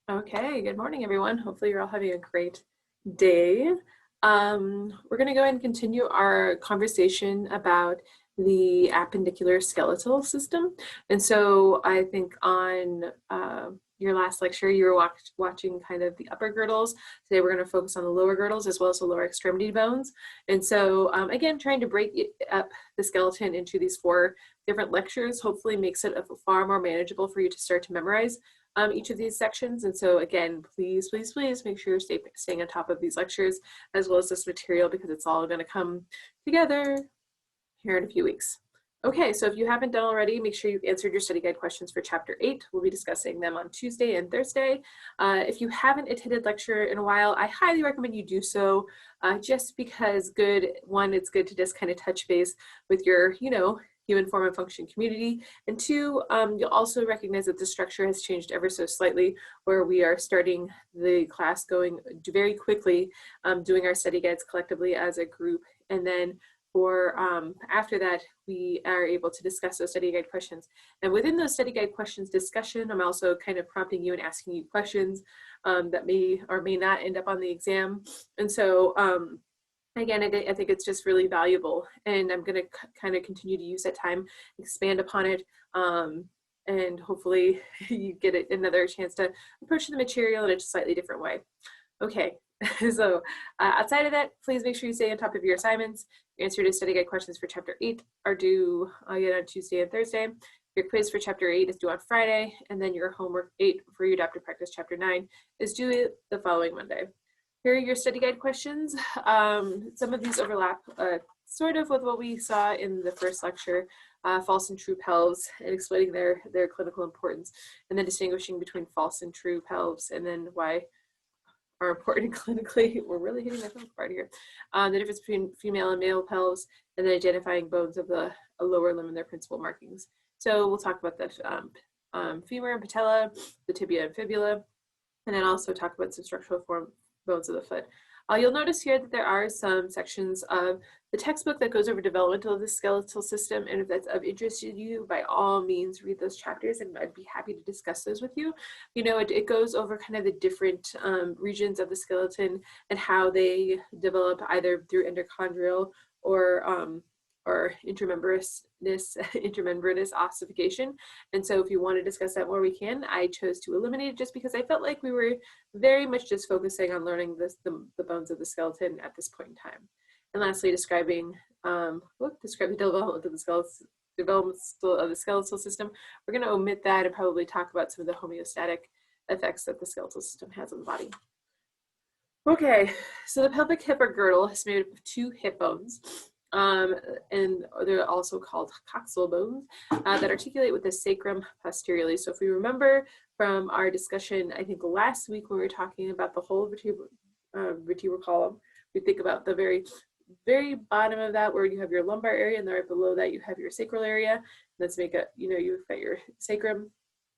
Okay, good morning, everyone. Hopefully you're all having a great day. We're going to go ahead and continue our conversation about the appendicular skeletal system. And so I think on your last lecture, you were watching kind of the upper girdles. Today we're going to focus on the lower girdles as well as the lower extremity bones. And so again, trying to break up the skeleton into these 4 different lectures hopefully makes it far more manageable for you to start to memorize each of these sections. And so again, please make sure you're staying on top of these lectures as well as this material, because it's all going to come together here in a few weeks. Okay, so if you haven't done already, make sure you've answered your study guide questions for chapter 8. We'll be discussing them on Tuesday and Thursday. If you haven't attended lecture in a while, I highly recommend you do so, just because it's good to just kind of touch base with your, human form and function community. And 2, you'll also recognize that the structure has changed ever so slightly, where we are starting the class going very quickly, doing our study guides collectively as a group. And then for after that, we are able to discuss those study guide questions. And within those study guide questions discussion, I'm also kind of prompting you and asking you questions that may or may not end up on the exam. And so again, I think it's just really valuable, and I'm going to kind of continue to use that time, expand upon it, and hopefully you get another chance to approach the material in a slightly different way. Okay, so outside of that, please make sure you stay on top of your assignments. Your answer to study guide questions for chapter 8 are due again on Tuesday and Thursday. Your quiz for chapter 8 is due on Friday, and then your homework 8 for your adaptive practice chapter 9 is due the following Monday. Here are your study guide questions. Some of these overlap sort of with what we saw in the first lecture, false and true pelves, and explaining their clinical importance, and then distinguishing between false and true pelves, and then why are important clinically. We're really hitting the clinical part here. The difference between female and male pelves, and then identifying bones of the lower limb and their principal markings. So we'll talk about the femur and patella, the tibia and fibula, and then also talk about some structural bones of the foot. You'll notice here that there are some sections of the textbook that goes over developmental of the skeletal system, and if that's of interest to you, by all means read those chapters, and I'd be happy to discuss those with you. It goes over kind of the different regions of the skeleton and how they develop either through endochondral or intermembranous ossification. And so if you want to discuss that more, we can. I chose to eliminate it just because I felt like we were very much just focusing on learning the bones of the skeleton at this point in time. And lastly, describing the development of the skeletal system. We're going to omit that and probably talk about some of the homeostatic effects that the skeletal system has on the body. Okay, so the pelvic hip or girdle is made up of 2 hip bones. And they're also called coxal bones that articulate with the sacrum posteriorly. So if we remember from our discussion, I think last week when we were talking about the whole vertebral column, we think about the very bottom of that where you have your lumbar area, and then right below that you have your sacral area. Let's make it, you've got your sacrum.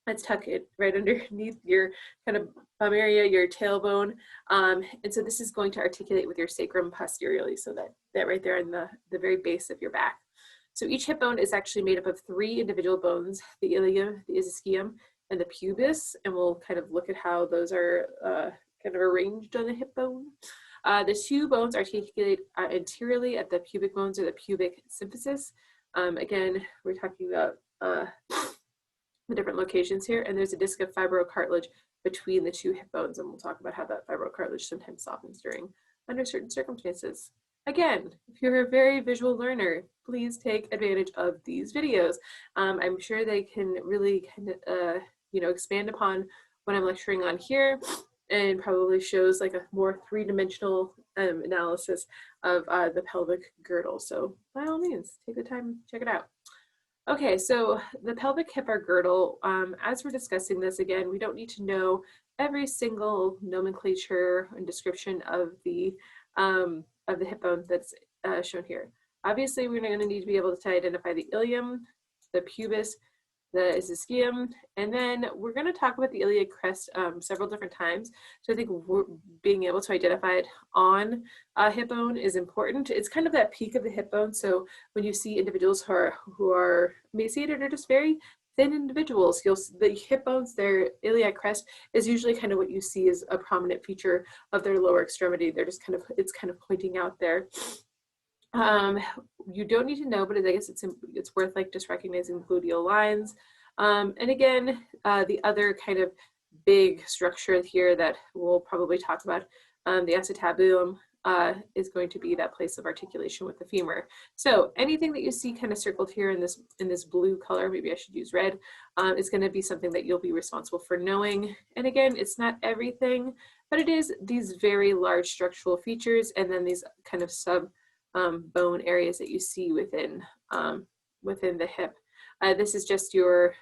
Let's tuck it right underneath your kind of bum area, your tailbone. And so this is going to articulate with your sacrum posteriorly, so that right there in the very base of your back. So each hip bone is actually made up of 3 individual bones, the ilium, the ischium, and the pubis. And we'll kind of look at how those are kind of arranged on the hip bone. The 2 bones articulate anteriorly at the pubic bones or the pubic symphysis. Again, we're talking about the different locations here, and there's a disc of fibrocartilage between the 2 hip bones, and we'll talk about how that fibrocartilage sometimes softens under certain circumstances. Again, if you're a very visual learner, please take advantage of these videos. I'm sure they can really kind of expand upon what I'm lecturing on here, and probably shows like a more 3-dimensional analysis of the pelvic girdle. So by all means, take the time, check it out. Okay, so the pelvic hip or girdle, as we're discussing this, again, we don't need to know every single nomenclature and description of the hip bone that's shown here. Obviously, we're going to need to be able to identify the ilium, the pubis, the ischium, and then we're going to talk about the iliac crest several different times. So I think being able to identify it on a hip bone is important. It's kind of that peak of the hip bone. So when you see individuals who are emaciated or just very thin individuals. The hip bones, their iliac crest is usually kind of what you see as a prominent feature of their lower extremity. They're just kind of, it's kind of pointing out there. You don't need to know, but I guess it's worth like just recognizing gluteal lines. And again, the other kind of big structure here that we'll probably talk about, the acetabulum, is going to be that place of articulation with the femur. So anything that you see kind of circled here in this blue color, maybe I should use red, is going to be something that you'll be responsible for knowing. And again, it's not everything, but it is these very large structural features, and then these kind of sub bone areas that you see within the hip. This is just your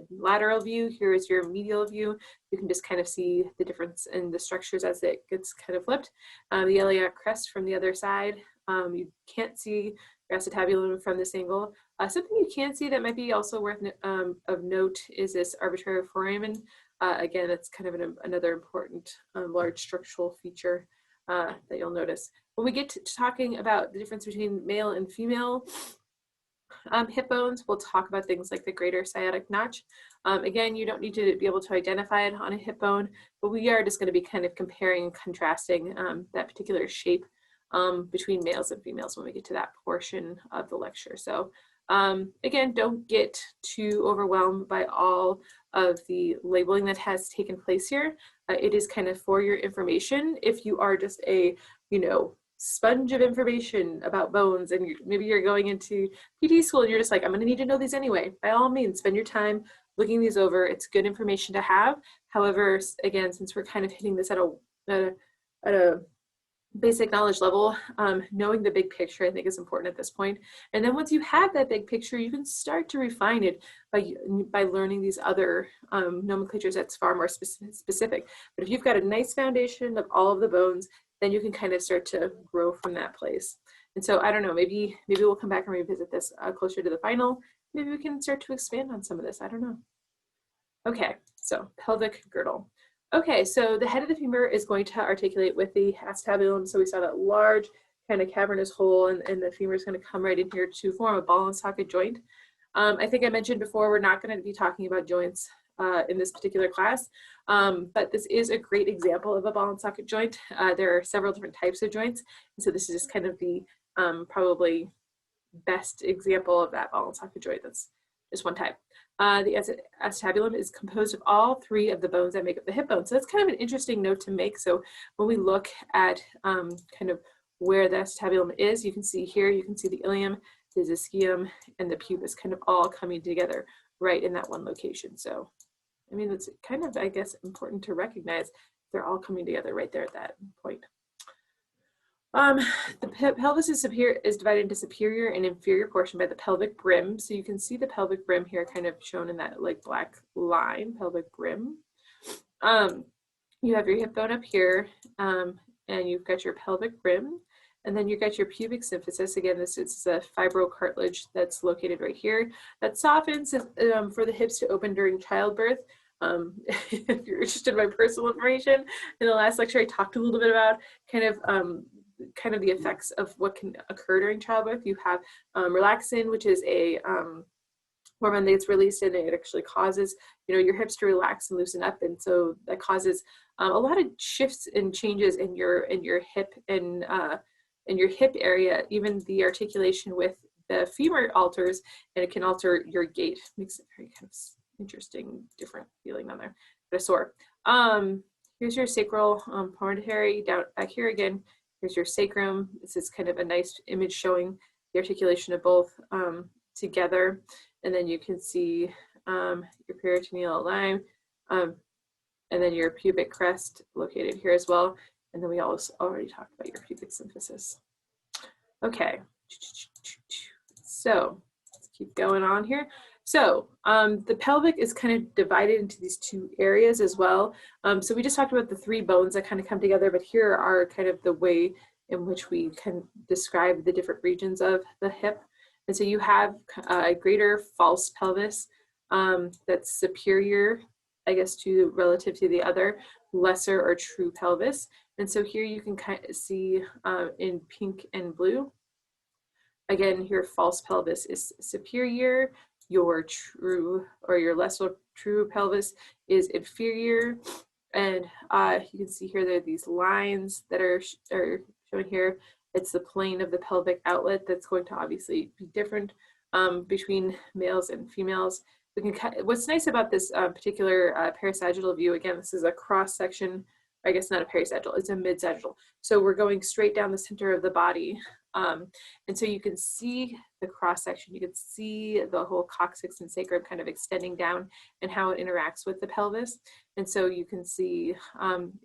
lateral view. Here is your medial view. You can just kind of see the difference in the structures as it gets kind of flipped. The iliac crest from the other side. You can't see your acetabulum from this angle. Something you can see that might be also worth of note is this arbitrary foramen. Again, that's kind of another important large structural feature that you'll notice. When we get to talking about the difference between male and female hip bones, we'll talk about things like the greater sciatic notch. Again, you don't need to be able to identify it on a hip bone, but we are just going to be kind of comparing and contrasting that particular shape between males and females when we get to that portion of the lecture. So again, don't get too overwhelmed by all of the labeling that has taken place here. It is kind of for your information. If you are just a, sponge of information about bones, and maybe you're going into PT school and you're just like, I'm going to need to know these anyway. By all means, spend your time looking these over. It's good information to have. However, again, since we're kind of hitting this at a basic knowledge level, knowing the big picture I think is important at this point. And then once you have that big picture, you can start to refine it by learning these other nomenclatures that's far more specific. But if you've got a nice foundation of all of the bones, then you can kind of start to grow from that place. And so I don't know, maybe we'll come back and revisit this closer to the final. Maybe we can start to expand on some of this. I don't know. Okay, so pelvic girdle. Okay, so the head of the femur is going to articulate with the acetabulum. So we saw that large kind of cavernous hole, and the femur is going to come right in here to form a ball and socket joint. I think I mentioned before, we're not going to be talking about joints in this particular class, but this is a great example of a ball and socket joint. There are several different types of joints, and so this is just kind of the probably best example of that ball and socket joint. That's just one type. The acetabulum is composed of all three of the bones that make up the hip bone. So that's kind of an interesting note to make. So when we look at kind of where the acetabulum is, you can see here, you can see the ilium, the ischium, and the pubis kind of all coming together right in that one location. So, I mean, it's kind of, I guess, important to recognize they're all coming together right there at that point. The pelvis is divided into superior and inferior portion by the pelvic brim. So you can see the pelvic brim here kind of shown in that like black line, pelvic brim. You have your hip bone up here, and you've got your pelvic brim, and then you've got your pubic symphysis. Again, this is a fibrocartilage that's located right here that softens for the hips to open during childbirth. If you're interested in my personal information, in the last lecture I talked a little bit about kind of the effects of what can occur during childbirth. You have relaxin, which is a hormone that's released, and it actually causes your hips to relax and loosen up, and so that causes a lot of shifts and changes in your hip and in your hip area. Even the articulation with the femur alters, and it can alter your gait. Makes it very kind of interesting, different feeling down there, but a sore. Here's your sacral promontory down back here again. Here's your sacrum. This is kind of a nice image showing the articulation of both together. And then you can see your peritoneal line, and then your pubic crest located here as well. And then we also already talked about your pubic symphysis. Okay, so let's keep going on here. So the pelvic is kind of divided into these two areas as well. So we just talked about the three bones that kind of come together, but here are kind of the way in which we can describe the different regions of the hip. And so you have a greater false pelvis that's superior, I guess, relative to the other lesser or true pelvis. And so here you can kind of see in pink and blue. Again, your false pelvis is superior. your true or your less true pelvis is inferior. And you can see here there are these lines that are shown here. It's the plane of the pelvic outlet that's going to obviously be different between males and females. We can, what's nice about this particular parasagittal view, again, this is a cross section, I guess not a parasagittal, it's a mid-sagittal. So we're going straight down the center of the body. And so you can see the cross section, you can see the whole coccyx and sacrum kind of extending down and how it interacts with the pelvis. And so you can see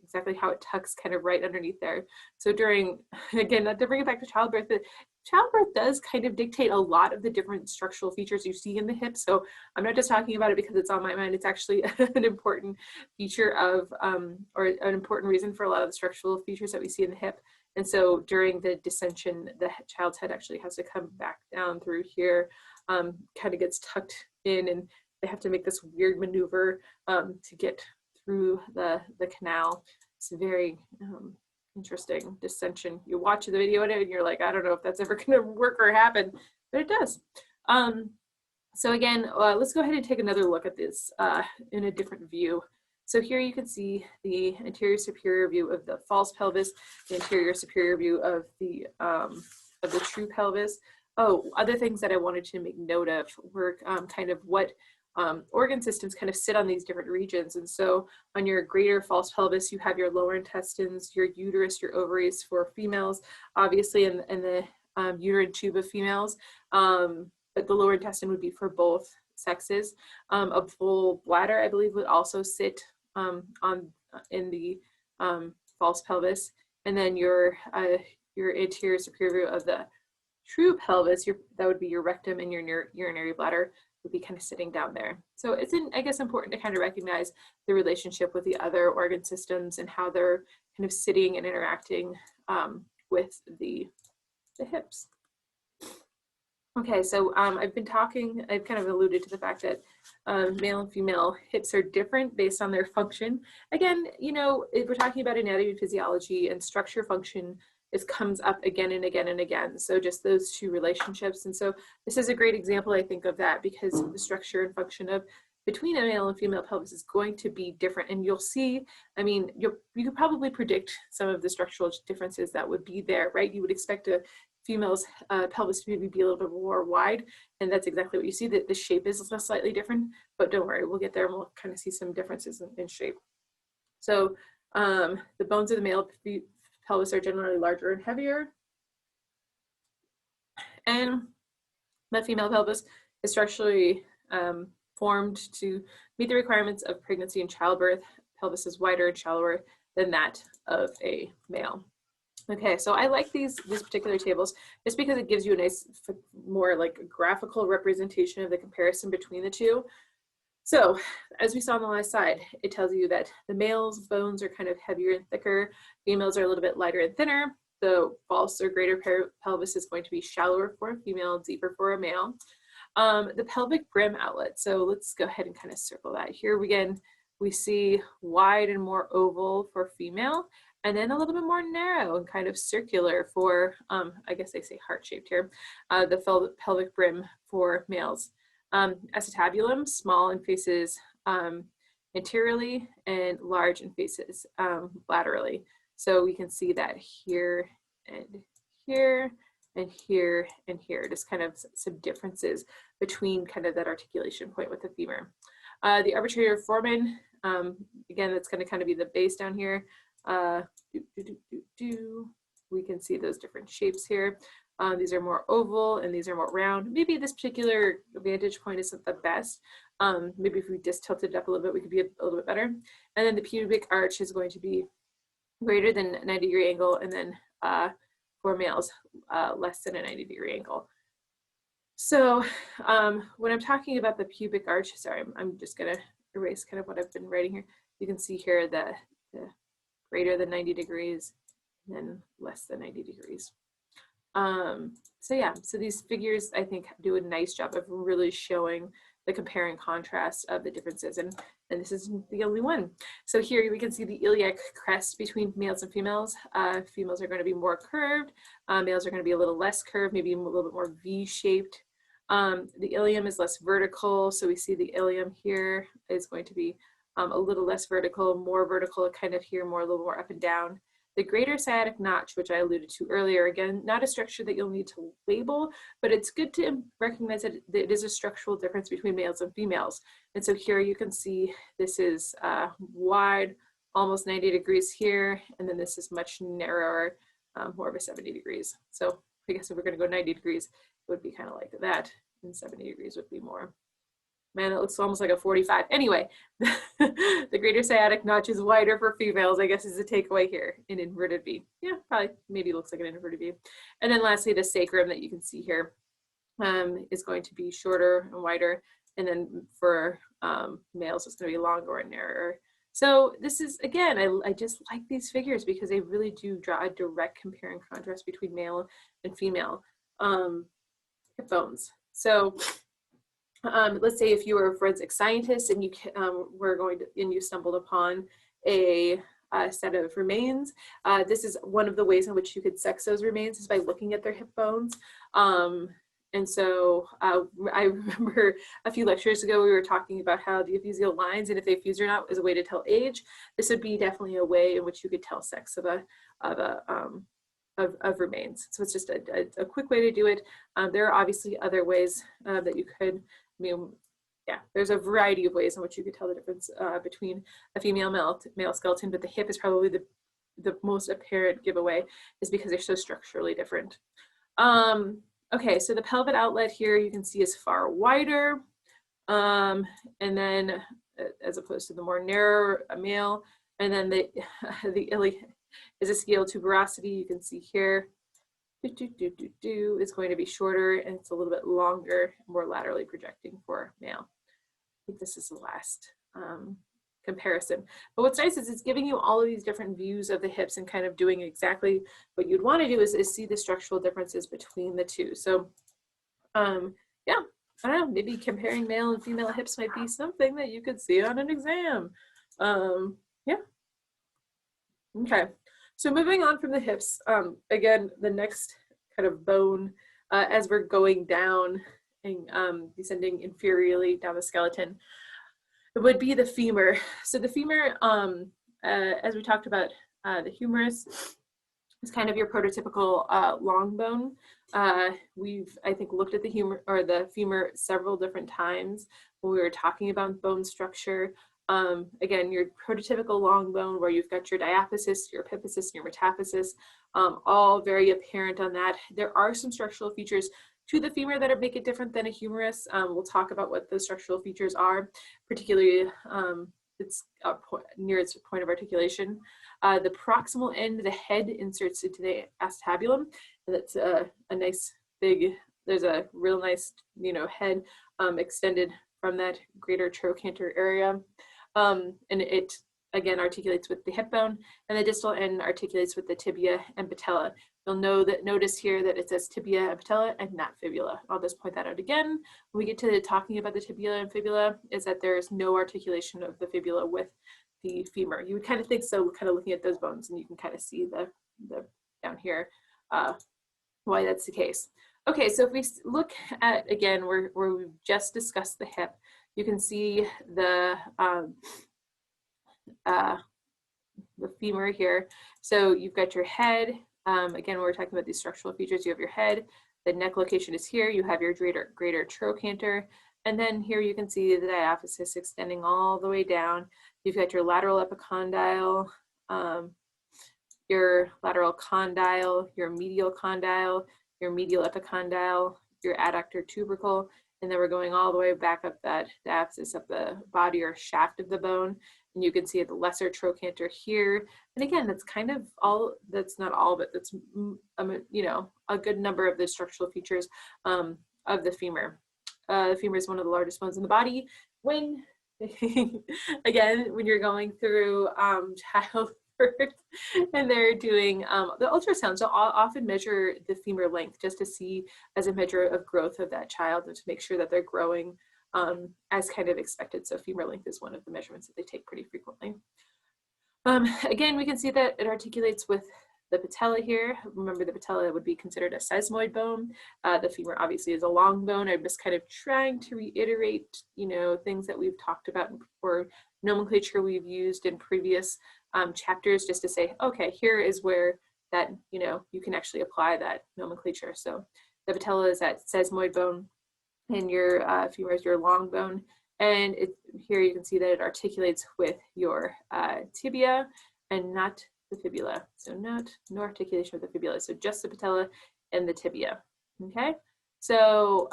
exactly how it tucks kind of right underneath there. So during, again, not to bring it back to childbirth, but childbirth does kind of dictate a lot of the different structural features you see in the hip. So I'm not just talking about it because it's on my mind. It's actually an important feature of, or an important reason for a lot of the structural features that we see in the hip. And so during the descension, the child's head actually has to come back down through here, kind of gets tucked in, and they have to make this weird maneuver to get through the canal. It's a very interesting descension. You watch the video and you're like, I don't know if that's ever going to work or happen, but it does. So again, let's go ahead and take another look at this in a different view. So here you can see the anterior superior view of the false pelvis, the anterior superior view of the true pelvis. Oh, other things that I wanted to make note of were kind of what organ systems kind of sit on these different regions. And so on your greater false pelvis, you have your lower intestines, your uterus, your ovaries for females, obviously, and the uterine tube of females. But the lower intestine would be for both sexes. A full bladder, I believe, would also sit in the false pelvis, and then your anterior superior view of the true pelvis, that would be your rectum, and your urinary bladder would be kind of sitting down there. So it's, I guess, important to kind of recognize the relationship with the other organ systems and how they're kind of sitting and interacting with the hips. Okay, so I've kind of alluded to the fact that male and female hips are different based on their function. Again, you know, if we're talking about anatomy and physiology, and structure function comes up again and again and again. So just those two relationships. And so this is a great example, I think, of that, because the structure and function of between a male and female pelvis is going to be different. And you'll see, I mean, you could probably predict some of the structural differences that would be there, right? You would expect a female's pelvis to maybe be a little bit more wide, and that's exactly what you see, that the shape is slightly different, but don't worry, we'll get there and we'll kind of see some differences in shape. So the bones of the male pelvis are generally larger and heavier, and the female pelvis is structurally formed to meet the requirements of pregnancy and childbirth. Pelvis is wider and shallower than that of a male. Okay, so I like these particular tables just because it gives you a nice, more like graphical representation of the comparison between the two. So as we saw on the last slide, it tells you that the male's bones are kind of heavier and thicker, females are a little bit lighter and thinner. The false or greater pelvis is going to be shallower for a female, deeper for a male. The pelvic brim outlet, so let's go ahead and kind of circle that. Here again, we see wide and more oval for female, and then a little bit more narrow and kind of circular for, I guess they say heart-shaped here, the pelvic brim for males. Acetabulum, small and faces anteriorly, and large and faces laterally. So we can see that here and here and here and here, just kind of some differences between kind of that articulation point with the femur. The arbitrator foramen, again, that's going to kind of be the base down here. We can see those different shapes here. These are more oval and these are more round. Maybe this particular vantage point isn't the best. Maybe if we just tilted it up a little bit, we could be a little bit better. And then the pubic arch is going to be greater than a 90-degree angle, and then for males, less than a 90-degree angle. So when I'm talking about the pubic arch, sorry, I'm just gonna erase kind of what I've been writing here. You can see here the greater than 90 degrees, and then less than 90 degrees. So yeah, so these figures, I think, do a nice job of really showing the compare and contrast of the differences, and this isn't the only one. So here we can see the iliac crest between males and females. Females are going to be more curved, males are going to be a little less curved, maybe a little bit more V-shaped. The ilium is less vertical, so we see the ilium here is going to be a little less vertical, more vertical kind of here, more a little more up and down. The greater sciatic notch, which I alluded to earlier, again, not a structure that you'll need to label, but it's good to recognize that it is a structural difference between males and females. And so here you can see this is wide, almost 90 degrees here, and then this is much narrower, more of a 70 degrees. So I guess if we're going to go 90 degrees, it would be kind of like that, and 70 degrees would be more. Man, it looks almost like a 45. Anyway, the greater sciatic notch is wider for females, I guess, is the takeaway here in inverted V. Yeah, probably maybe looks like an inverted V. And then lastly, the sacrum that you can see here is going to be shorter and wider. And then for males, it's going to be longer and narrower. So this is, again, I just like these figures because they really do draw a direct compare and contrast between male and female hip bones. So let's say if you were a forensic scientist and you you stumbled upon a set of remains, this is one of the ways in which you could sex those remains is by looking at their hip bones. And so I remember a few lectures ago, we were talking about how the epiphyseal lines and if they fuse or not is a way to tell age. This would be definitely a way in which you could tell sex of remains. So it's just a quick way to do it. There are obviously other ways that you could, yeah, there's a variety of ways in which you could tell the difference between a female male skeleton, but the hip is probably the most apparent giveaway is because they're so structurally different. Okay, so the pelvic outlet here you can see is far wider, and then as opposed to the more narrow male, and then the ilium is a scale tuberosity. You can see here is going to be shorter and it's a little bit longer, more laterally projecting for male. I think this is the last comparison. But what's nice is it's giving you all of these different views of the hips and kind of doing exactly what you'd want to do is see the structural differences between the two. So yeah, I don't know, maybe comparing male and female hips might be something that you could see on an exam. Yeah. Okay. So moving on from the hips, again, the next kind of bone as we're going down and descending inferiorly down the skeleton, it would be the femur. So the femur, as we talked about, the humerus is kind of your prototypical long bone. We've, I think, looked at the femur several different times when we were talking about bone structure. Again, your prototypical long bone where you've got your diaphysis, your epiphysis, and your metaphysis, all very apparent on that. There are some structural features to the femur that make it different than a humerus. We'll talk about what those structural features are, particularly it's near its point of articulation. The proximal end, the head inserts into the acetabulum, and that's a nice big, there's a real nice, head extended from that greater trochanter area. And it, again, articulates with the hip bone, and the distal end articulates with the tibia and patella. You'll notice here that it says tibia and patella and not fibula. I'll just point that out again. When we get to talking about the tibia and fibula, is that there is no articulation of the fibula with the femur. You would kind of think so, kind of looking at those bones, and you can kind of see the down here why that's the case. Okay, so if we look at, again, where we've just discussed the hip, you can see the femur here. So you've got your head. Again, when we're talking about these structural features, you have your head. The neck location is here. You have your greater trochanter. And then here you can see the diaphysis extending all the way down. You've got your lateral epicondyle, your lateral condyle, your medial condyle, your medial epicondyle, your adductor tubercle, and then we're going all the way back up that diaphysis of the body or shaft of the bone. And you can see the lesser trochanter here. And again, that's kind of all, that's not all, but that's, a good number of the structural features of the femur. The femur is one of the largest bones in the body. When, again, when you're going through childbirth and they're doing the ultrasounds, they'll often measure the femur length just to see as a measure of growth of that child and to make sure that they're growing as kind of expected. So femur length is one of the measurements that they take pretty frequently. Again, we can see that it articulates with the patella here. Remember, the patella would be considered a sesamoid bone. The femur obviously is a long bone. I'm just kind of trying to reiterate, you know, things that we've talked about or nomenclature we've used in previous chapters, just to say, okay, here is where that, you know, you can actually apply that nomenclature. So the patella is that sesamoid bone, and your femur is your long bone. And here you can see that it articulates with your tibia and not the fibula. So no articulation with the fibula. So just the patella and the tibia. Okay. So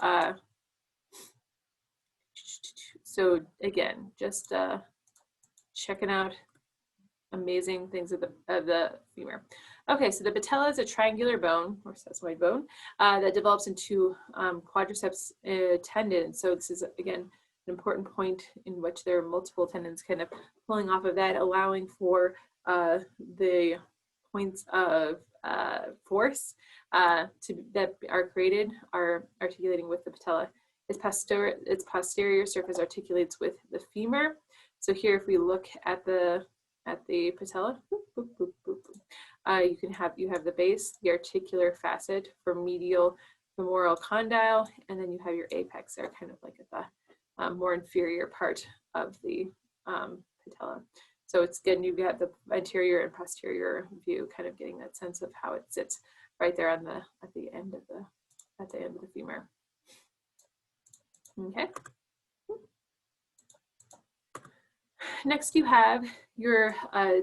again, just checking out amazing things of the femur. Okay, so the patella is a triangular bone or sesamoid bone that develops into quadriceps tendon. So this is again an important point in which there are multiple tendons kind of pulling off of that, allowing for the points of force that are created are articulating with the patella. Its posterior surface articulates with the femur. So here, if we look at the patella, you have the base, the articular facet for medial femoral condyle, and then you have your apex there, kind of like at the more inferior part of the patella. So it's good. You've got the anterior and posterior view, kind of getting that sense of how it sits right there on at the end of the femur. Okay. Next, you have your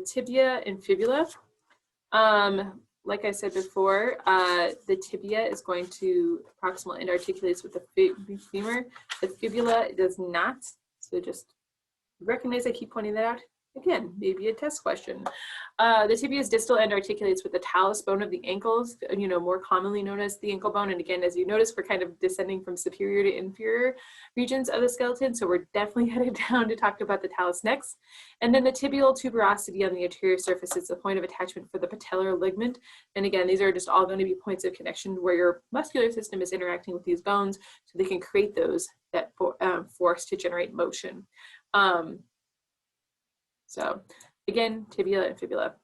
tibia and fibula. Like I said before, the tibia is going to proximal and articulates with the femur. The fibula does not. So just recognize I keep pointing that out. Again, maybe a test question. The tibia's distal end articulates with the talus bone of the ankles, you know, more commonly known as the ankle bone. And again, as you notice, we're kind of descending from superior to inferior regions of the skeleton. So we're definitely headed down to talk about the talus next. And then the tibial tuberosity on the anterior surface is the point of attachment for the patellar ligament. And again, these are just all going to be points of connection where your muscular system is interacting with these bones so they can create that force to generate motion. So again, tibia and fibula.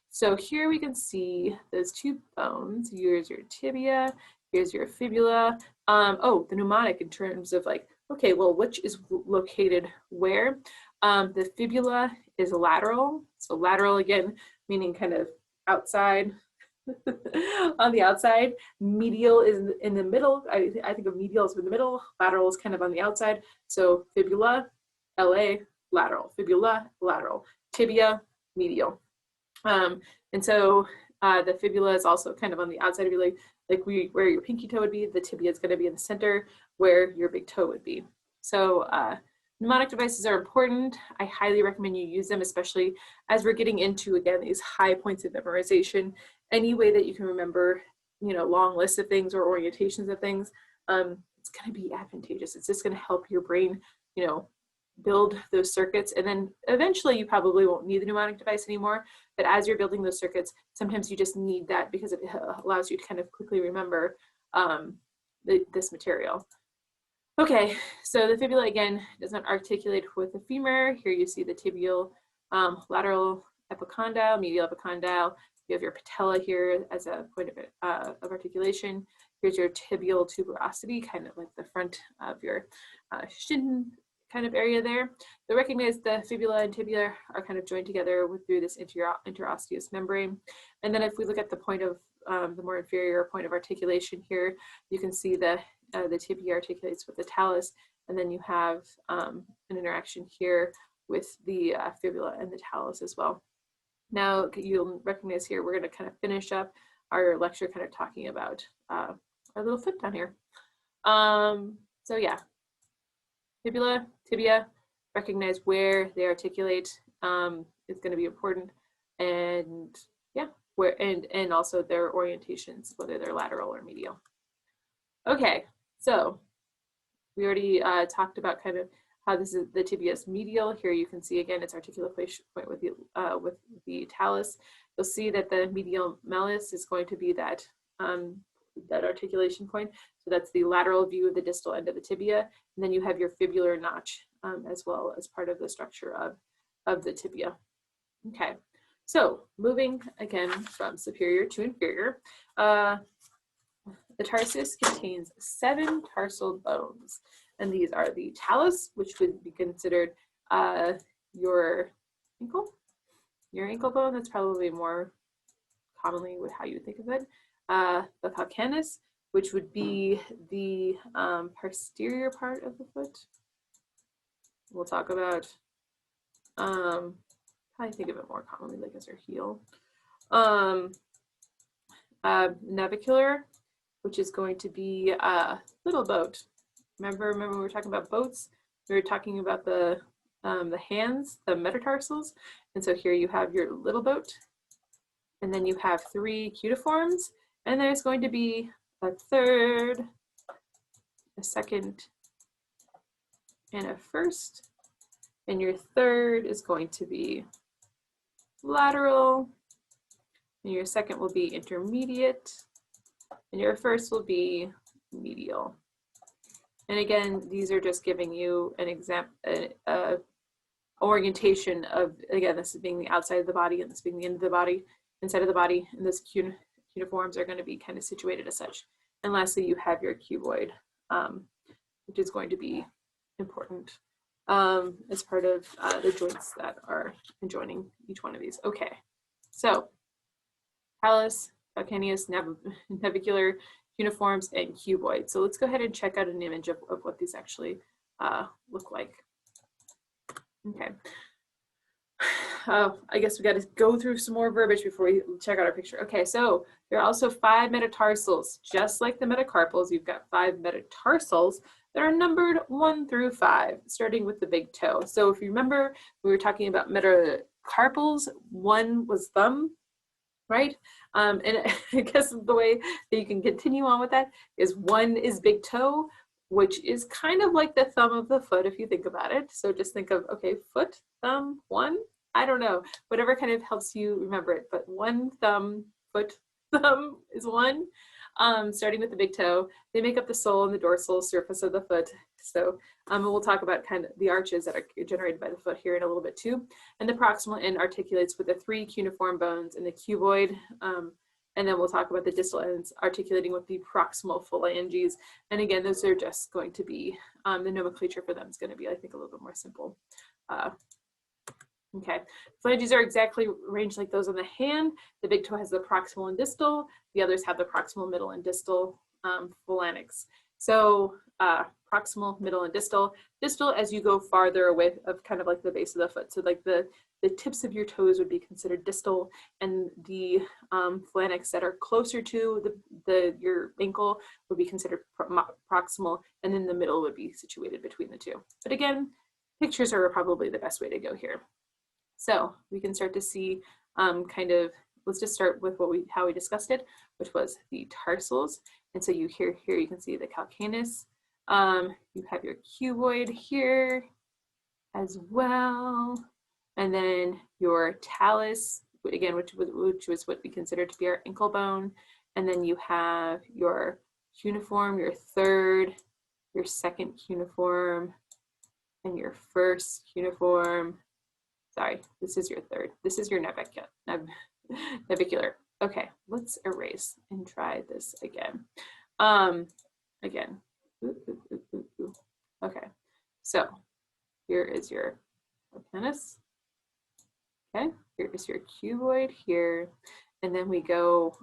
So here we can see those two bones. Here's your tibia, here's your fibula. The mnemonic in terms of like, okay, well, which is located where? The fibula is lateral. So lateral, again, meaning kind of outside. On the outside. Medial is in the middle. I think of medial as in the middle. Lateral is kind of on the outside. So fibula, LA, lateral, fibula, lateral, tibia, medial. And so the fibula is also kind of on the outside of your leg, where your pinky toe would be. The tibia is going to be in the center where your big toe would be. So mnemonic devices are important. I highly recommend you use them, especially as we're getting into, again, these high points of memorization. Any way that you can remember, you know, long lists of things or orientations of things, it's going to be advantageous. It's just going to help your brain, you know, build those circuits. And then eventually you probably won't need the mnemonic device anymore. But as you're building those circuits, sometimes you just need that because it allows you to kind of quickly remember this material. Okay, so the fibula, again, does not articulate with the femur. Here you see the tibial lateral epicondyle, medial epicondyle. You have your patella here as a point of articulation. Here's your tibial tuberosity, kind of like the front of your shin kind of area there. So recognize the fibula and tibia are kind of joined together through this interosseous membrane. And then if we look at the point of the more inferior point of articulation here, you can see the tibia articulates with the talus, and then you have an interaction here with the fibula and the talus as well. Now you'll recognize here, we're going to kind of finish up our lecture kind of talking about our little foot down here. So yeah, fibula, tibia, recognize where they articulate is going to be important, and yeah, and also their orientations, whether they're lateral or medial. Okay, so we already talked about kind of how this is the tibia's medial. Here you can see again its articulation point with the talus. You'll see that the medial malleus is going to be that that articulation point. So that's the lateral view of the distal end of the tibia. And then you have your fibular notch as well as part of the structure of the tibia. Okay, So moving again from superior to inferior, the tarsus contains 7 tarsal bones, and these are the talus, which would be considered your ankle bone. That's probably more commonly with how you think of it. The calcaneus, which would be the posterior part of the foot. We'll talk about I think of it more commonly like as your heel. Navicular, which is going to be a little boat. Remember we were talking about boats? We were talking about the hands, the metatarsals. And so here you have your little boat. And then you have 3 cuneiforms. And there's going to be a third, a second, and a first. And your third is going to be lateral. And your second will be intermediate. And your first will be medial. And again, these are just giving you an example, orientation of, again, this is being the outside of the body and this being the end of the body, inside of the body, and this cuneiforms are going to be kind of situated as such. And lastly, you have your cuboid, which is going to be important as part of the joints that are adjoining each one of these. Okay, so talus, calcaneus, navicular, cuneiforms, and cuboid. So let's go ahead and check out an image of what these actually look like. Okay. I guess we got to go through some more verbiage before we check out our picture. Okay, so there are also 5 metatarsals. Just like the metacarpals, you've got 5 metatarsals that are numbered 1 through 5, starting with the big toe. So if you remember, we were talking about metacarpals. 1 was thumb, right? And I guess the way that you can continue on with that is 1 is big toe, which is kind of like the thumb of the foot if you think about it. So just think of, okay, foot, thumb, 1. I don't know, whatever kind of helps you remember it, but 1 thumb, foot, thumb is 1, starting with the big toe. They make up the sole and the dorsal surface of the foot. So we'll talk about kind of the arches that are generated by the foot here in a little bit too. And the proximal end articulates with the 3 cuneiform bones in the cuboid. And then we'll talk about the distal ends articulating with the proximal phalanges. And again, those are just going to be, the nomenclature for them is going to be, I think, a little bit more simple. Okay, phalanges are exactly arranged like those on the hand. The big toe has the proximal and distal. The others have the proximal, middle, and distal phalanx. So proximal, middle, and distal. Distal as you go farther away of kind of like the base of the foot. So like the tips of your toes would be considered distal, and the phalanx that are closer to your ankle would be considered proximal, and then the middle would be situated between the 2. But again, pictures are probably the best way to go here. So we can start to see kind of, let's just start with how we discussed it, which was the tarsals. And so you here you can see the calcaneus. You have your cuboid here as well. And then your talus, again, which was what we consider to be our ankle bone. And then you have your cuneiform, your third, your second cuneiform, and your first cuneiform. Sorry, this is your third. This is your navicular. Okay, let's erase and try this again. Again. Okay, so here is your calcaneus. Okay, here is your cuboid here. And then we go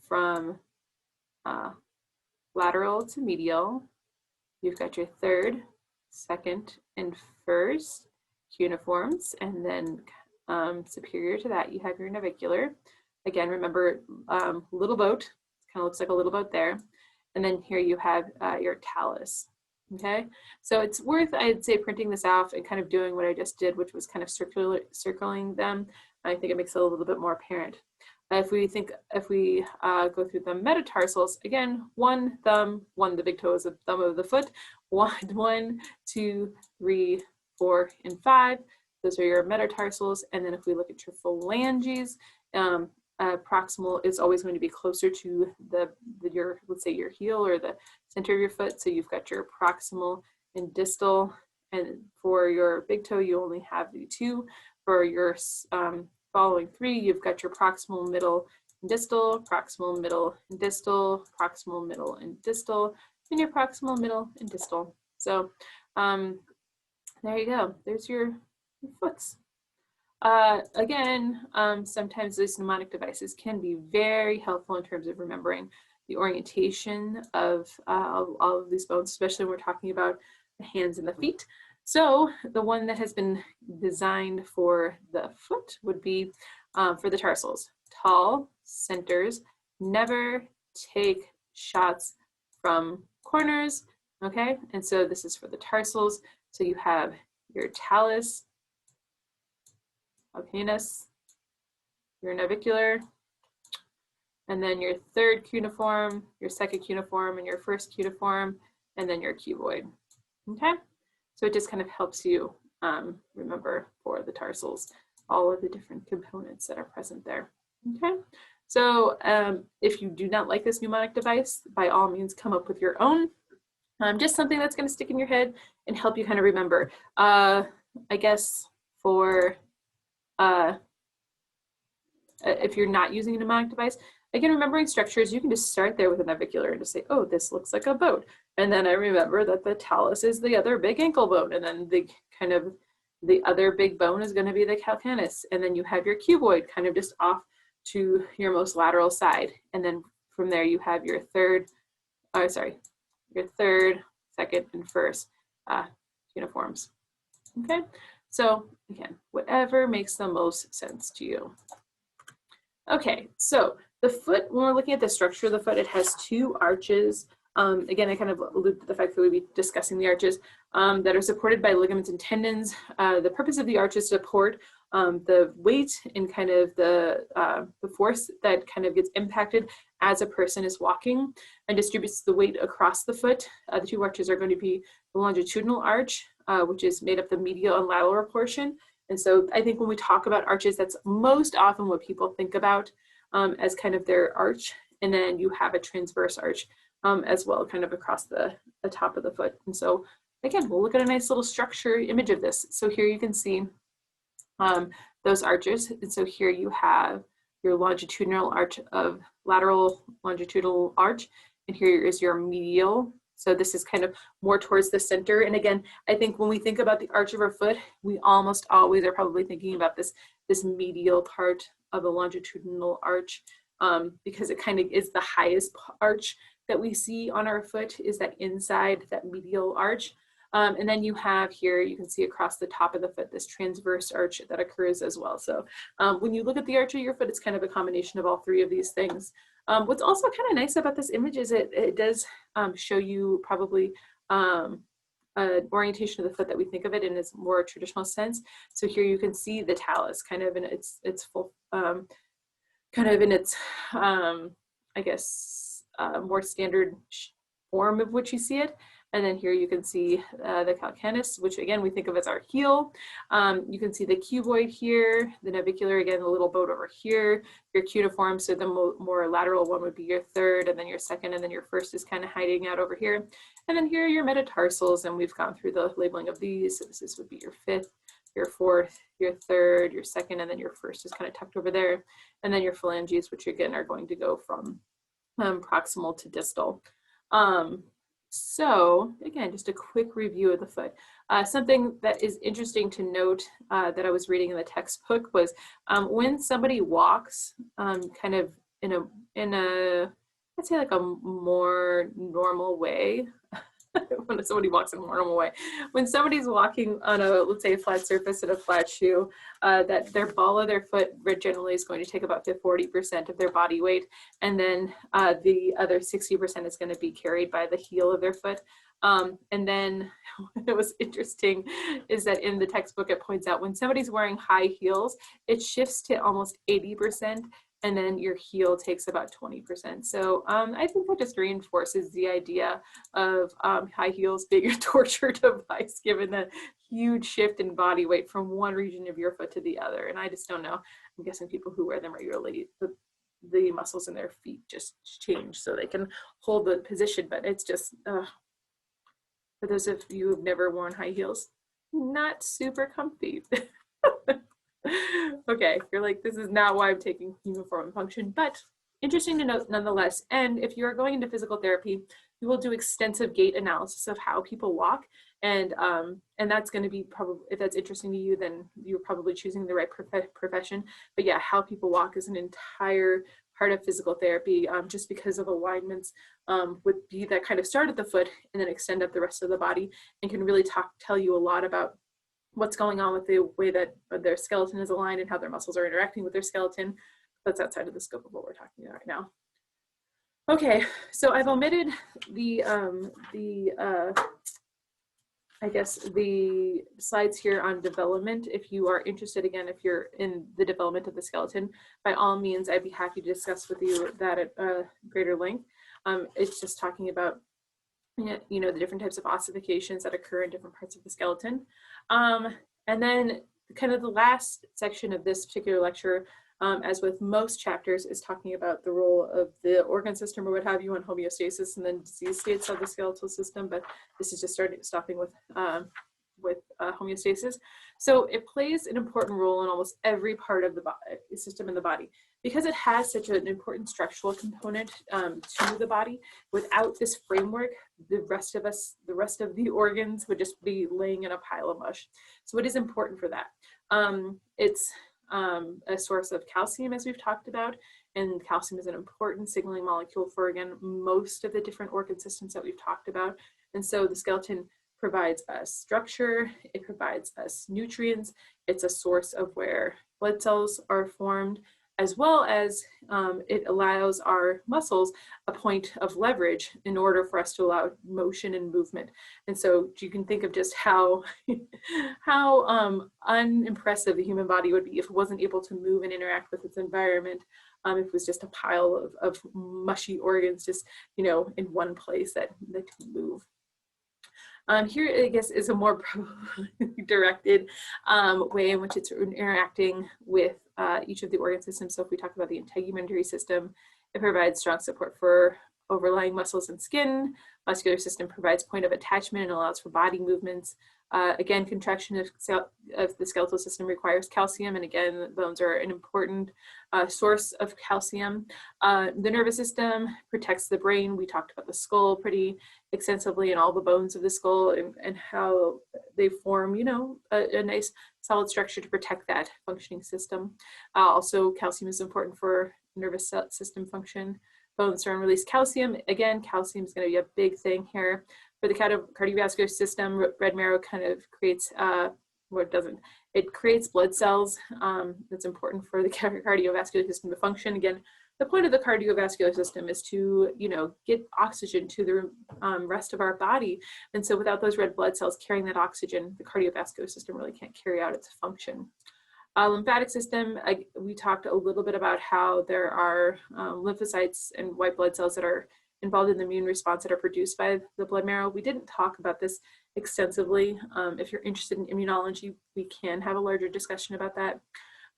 from lateral to medial. You've got your third, second, and first cuneiforms, and then superior to that you have your navicular. Again, remember, little boat, kind of looks like a little boat there. And then here you have your talus. Okay, so it's worth, I'd say, printing this off and kind of doing what I just did, which was kind of circling them. I think it makes it a little bit more apparent. If we go through the metatarsals, again, 1 thumb, 1 the big toe is the thumb of the foot, 1, 2, 3, 4, and 5. Those are your metatarsals. And then if we look at your phalanges, proximal is always going to be closer to your, let's say, your heel or the center of your foot. So you've got your proximal and distal. And for your big toe, you only have the 2. For your following three, you've got your proximal, middle, and distal, proximal, middle, and distal, proximal, middle, and distal, and your proximal, middle, and distal. So there you go. There's your foots. Again, sometimes these mnemonic devices can be very helpful in terms of remembering the orientation of all of these bones, especially when we're talking about the hands and the feet. So the one that has been designed for the foot would be for the tarsals. Tall centers, never take shots from corners, okay? And so this is for the tarsals. So you have your talus, calcaneus, your navicular, and then your third cuneiform, your second cuneiform, and your first cuneiform, and then your cuboid, okay? So it just kind of helps you remember for the tarsals, all of the different components that are present there, okay? So if you do not like this mnemonic device, by all means come up with your own, just something that's gonna stick in your head and help you kind of remember. I guess for, if you're not using a mnemonic device, again, remembering structures, you can just start there with a navicular and just say, oh, this looks like a boat. And then I remember that the talus is the other big ankle bone. And then the kind of the other big bone is going to be the calcaneus. And then you have your cuboid kind of just off to your most lateral side. And then from there you have your your third, second, and first cuneiforms. Okay, so again, whatever makes the most sense to you. Okay, so the foot, when we're looking at the structure of the foot, it has two arches. Again, I kind of alluded to the fact that we'll be discussing the arches that are supported by ligaments and tendons. The purpose of the arch is to support the weight and kind of the force that kind of gets impacted as a person is walking and distributes the weight across the foot. The two arches are going to be the longitudinal arch, which is made up the medial and lateral portion. And so I think when we talk about arches, that's most often what people think about as kind of their arch. And then you have a transverse arch as well, kind of across the top of the foot. And so again, we'll look at a nice little structure image of this. So here you can see those arches. And so here you have your longitudinal arch of lateral longitudinal arch. And here is your medial. So this is kind of more towards the center. And again, I think when we think about the arch of our foot, we almost always are probably thinking about this medial part of a longitudinal arch because it kind of is the highest arch that we see on our foot is that inside, that medial arch. And then you have here, you can see across the top of the foot, this transverse arch that occurs as well. So when you look at the arch of your foot, it's kind of a combination of all three of these things. What's also kind of nice about this image is it does show you probably an orientation of the foot that we think of it in its more traditional sense. So here you can see the talus kind of in its full, kind of in its, I guess, more standard form of which you see it. And then here you can see the calcaneus, which again, we think of as our heel. You can see the cuboid here, the navicular, again, the little boat over here, your cuneiform. So the more lateral one would be your third, and then your second, and then your first is kind of hiding out over here. And then here are your metatarsals, and we've gone through the labeling of these. So this would be your fifth, your fourth, your third, your second, and then your first is kind of tucked over there. And then your phalanges, which again are going to go from proximal to distal. So again, just a quick review of the foot. Something that is interesting to note that I was reading in the textbook was when somebody walks kind of in a, I'd say like a more normal way, when somebody walks in a more normal way, when somebody's walking on a, let's say a flat surface and a flat shoe, that their ball of their foot generally is going to take about 40% of their body weight. And then the other 60% is going to be carried by the heel of their foot. And then what was interesting is that in the textbook, it points out when somebody's wearing high heels, it shifts to almost 80%. And then your heel takes about 20%. So I think that just reinforces the idea of high heels being a torture device, given the huge shift in body weight from one region of your foot to the other. And I just don't know. I'm guessing people who wear them regularly, the muscles in their feet just change so they can hold the position. But it's just, for those of you who've never worn high heels, not super comfy. Okay, you're like, this is not why I'm taking human form and function, but interesting to note nonetheless. And if you're going into physical therapy, we will do extensive gait analysis of how people walk. And that's going to be probably, if that's interesting to you, then you're probably choosing the right profession. But yeah, how people walk is an entire part of physical therapy, just because of alignments would be that kind of start at the foot and then extend up the rest of the body, and can really tell you a lot about what's going on with the way that their skeleton is aligned and how their muscles are interacting with their skeleton. That's outside of the scope of what we're talking about right now. Okay, so I've omitted I guess the slides here on development. If you are interested, again, if you're in the development of the skeleton, by all means, I'd be happy to discuss with you that at greater length. It's just talking about, you know, the different types of ossifications that occur in different parts of the skeleton. And then kind of the last section of this particular lecture, as with most chapters, is talking about the role of the organ system or what have you on homeostasis and then disease states of the skeletal system. But this is just stopping with homeostasis. So it plays an important role in almost every part of the system in the body, because it has such an important structural component to the body. Without this framework, the rest of the organs would just be laying in a pile of mush. So it is important for that. It's a source of calcium, as we've talked about, and calcium is an important signaling molecule for, again, most of the different organ systems that we've talked about. And so the skeleton provides us structure, it provides us nutrients, it's a source of where blood cells are formed, as well as it allows our muscles a point of leverage in order for us to allow motion and movement. And so you can think of just how unimpressive the human body would be if it wasn't able to move and interact with its environment, if it was just a pile of mushy organs just, you know, in one place that can move. Here, I guess, is a more directed way in which it's interacting with each of the organ systems. So if we talk about the integumentary system, it provides strong support for overlying muscles and skin. Muscular system provides point of attachment and allows for body movements. Again, contraction of the skeletal system requires calcium, and again, bones are an important source of calcium. The nervous system protects the brain. We talked about the skull pretty extensively and all the bones of the skull and how they form, you know, a nice solid structure to protect that functioning system. Also, calcium is important for nervous system function. Bones don't release calcium. Again, calcium is going to be a big thing here. For the cardiovascular system, red marrow kind of creates, it creates blood cells. That's important for the cardiovascular system to function. Again, the point of the cardiovascular system is to, you know, get oxygen to the rest of our body. And so without those red blood cells carrying that oxygen, the cardiovascular system really can't carry out its function. Lymphatic system, we talked a little bit about how there are lymphocytes and white blood cells that are involved in the immune response that are produced by the blood marrow. We didn't talk about this extensively. If you're interested in immunology, we can have a larger discussion about that.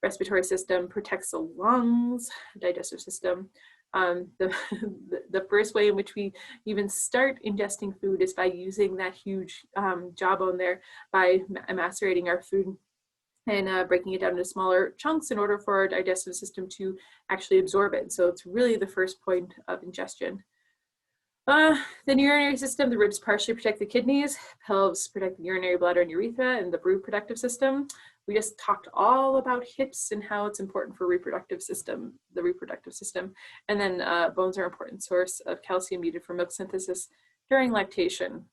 Respiratory system protects the lungs. Digestive system. The first way in which we even start ingesting food is by using that huge jawbone there, by macerating our food and breaking it down into smaller chunks in order for our digestive system to actually absorb it. So it's really the first point of ingestion. The urinary system, the ribs partially protect the kidneys, pelvis protect the urinary bladder and urethra, and the reproductive system. We just talked all about hips and how it's important for the reproductive system. And then bones are an important source of calcium needed for milk synthesis during lactation.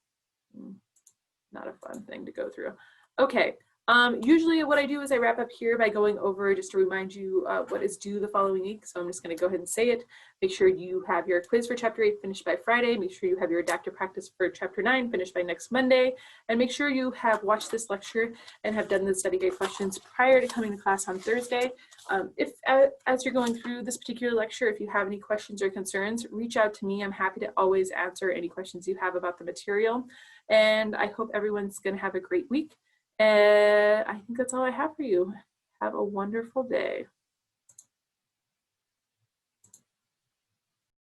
Not a fun thing to go through. Okay. Usually what I do is I wrap up here by going over just to remind you what is due the following week. So I'm just going to go ahead and say it. Make sure you have your quiz for Chapter 8 finished by Friday. Make sure you have your adaptive practice for Chapter 9 finished by next Monday. And make sure you have watched this lecture and have done the study guide questions prior to coming to class on Thursday. If as you're going through this particular lecture, if you have any questions or concerns, reach out to me. I'm happy to always answer any questions you have about the material. And I hope everyone's going to have a great week. I think that's all I have for you. Have a wonderful day.